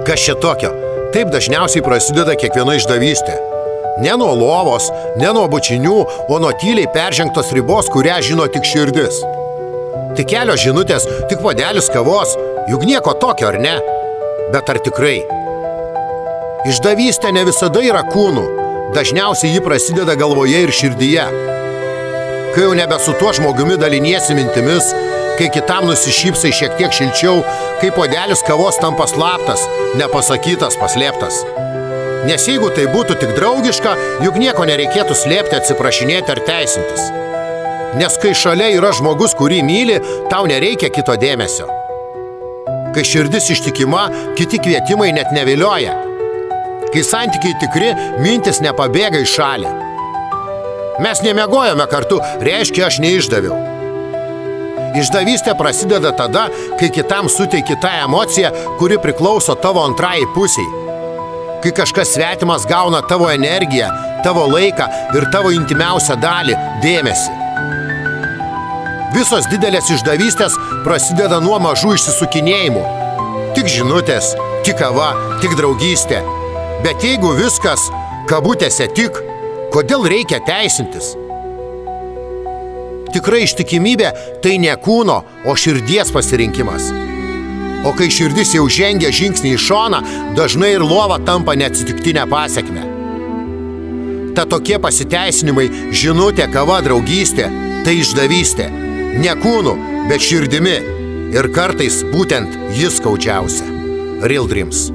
Kas čia tokio? Taip dažniausiai prasideda kiekviena išdavystė. Ne nuo lovos, ne nuo bučinių, o nuo tyliai peržengtos ribos, kurią žino tik širdis. Tik kelios žinutės, tik puodelis kavos, juk nieko tokio, ar ne? Bet ar tikrai? Išdavystė ne visada yra kūnu, dažniausiai ji prasideda galvoje ir širdyje. Kai jau nebe su tuo žmogumi daliniesi mintimis, kai kitam nusišypsai šiek tiek šilčiau, kai puodelis kavos tampa slaptas, nepasakytas, paslėptas. Nes jeigu tai būtų tik draugiška, juk nieko nereikėtų slėpti, atsiprašinėti ar teisintis. Nes kai šalia yra žmogus, kurį myli, tau nereikia kito dėmesio. Kai širdis ištikima, kiti kvietimai net nevilioja. Kai santykiai tikri, mintis nepabėga į šalį. Mes nemiegojome kartu, reiškia, aš neišdaviau. Išdavystė prasideda tada, kai kitam suteiki tą emociją, kuri priklauso tavo antrajai pusiai. Kai kažkas svetimas gauna tavo energiją, tavo laiką ir tavo intimiausią dalį – dėmesį. Visos didelės išdavystės prasideda nuo mažų išsisukinėjimų. Tik žinutės, tik kava, tik draugystė. Bet jeigu viskas, kabutėse tik, kodėl reikia teisintis? Tikrai ištikimybė tai ne kūno, o širdies pasirinkimas. O kai širdis jau žengia žingsnį į šoną, dažnai ir lova tampa neatsitiktinę pasekmę. Ta tokie pasiteisinimai, žinutė, kava, draugystė, tai išdavystė. Ne kūnu, bet širdimi. Ir kartais būtent jis skaudžiausia. Real Dreams.